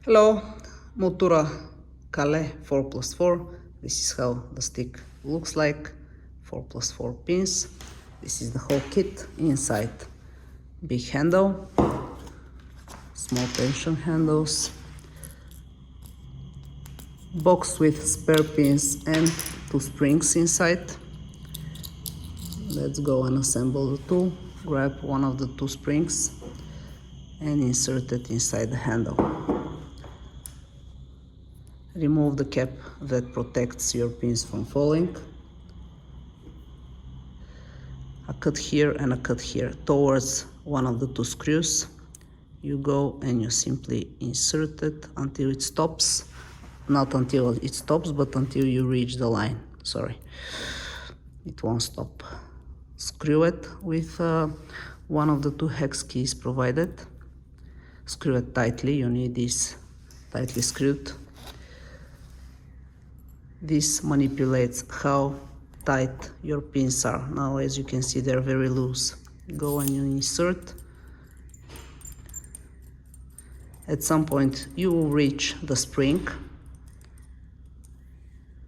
Hello, Mota Cal 4+4. This is how the stick looks like. 4+4 pins. This is the whole kit inside. Big handle, small tension handles, box with spare pins and 2 springs inside. Let's go and assemble the tool. Grab one of the 2 springs and insert it inside the handle. Remove the cap that protects your pins from falling. A cut here and a cut here towards one of the 2 screws. You go and you simply insert it until it stops. Not until it stops, but until you reach the line. Sorry, it won't stop. Screw it with one of the 2 hex keys provided. Screw it tightly. You need this tightly screwed. This manipulates how tight your pins are. Now, as you can see, they're very loose. Go and you insert. At some point you will reach the spring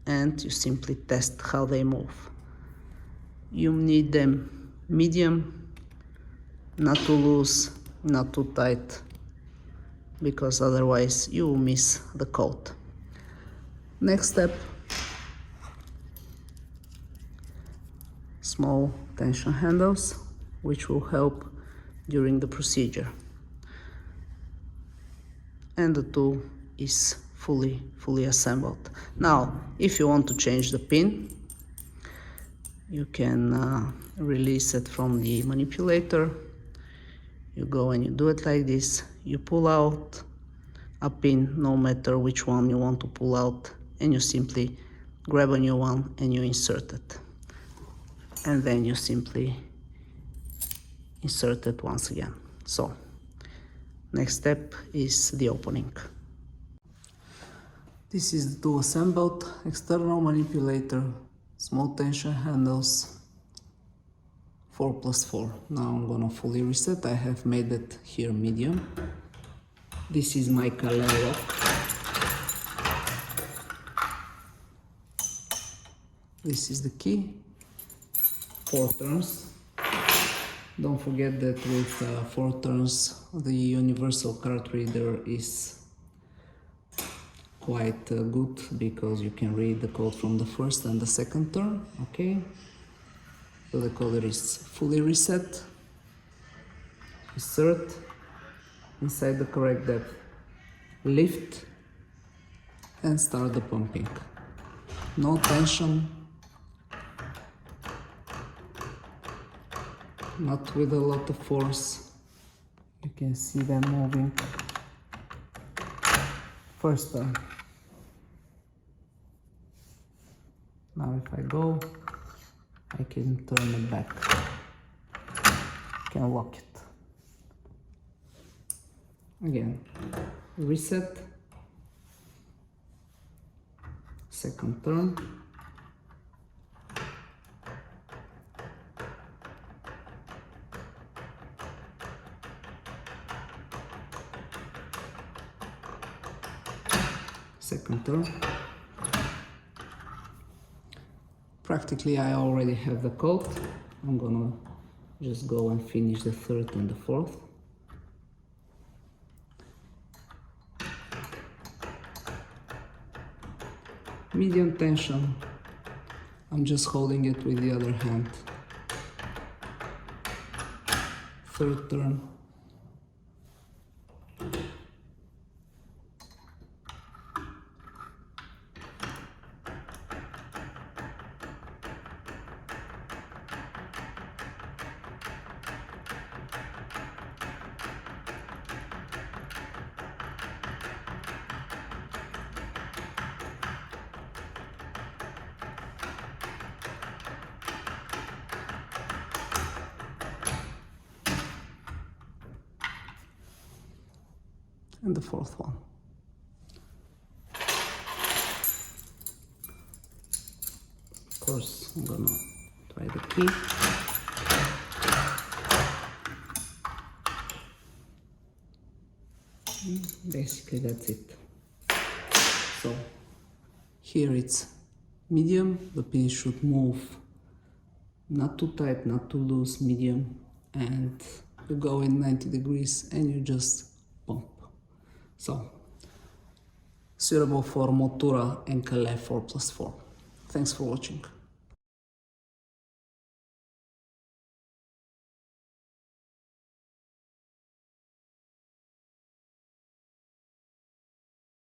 and you simply test how they move. You need them medium, not too loose, not too tight, because otherwise you will miss the coat. Next step, small tension handles, which will help during the procedure. And the tool is fully assembled. Now, if you want to change the pin, you can release it from the manipulator. You go and you do it like this. You pull out a pin, no matter which one you want to pull out, and you simply grab a new one and you insert it. And then you simply insert it once again. So, next step is the opening. This is the tool assembled: external manipulator, small tension handles, 4+4. Now I'm gonna fully reset. I have made it here medium. This is my Kale lock. This is the key. 4 turns. Don't forget that with 4 turns the universal card reader is quite good, because you can read the code from the first and the second turn. Okay, so the decoder is fully reset. Insert inside the correct depth, lift and start the pumping. No tension, not with a lot of force. You can see them moving. First turn. Now if I go, I can turn it back. Can lock it. Again, reset. Second turn. Second turn. Practically I already have the coat. I'm gonna just go and finish the third and the fourth. Medium tension. I'm just holding it with the other hand. Third turn. And the fourth one. Of course, I'm gonna try the key. Basically that's it. So here it's medium, the pin should move not too tight, not too loose, medium, and you go in 90 degrees and you just pump. So suitable for Mota and Kale 4+4. Thanks for watching.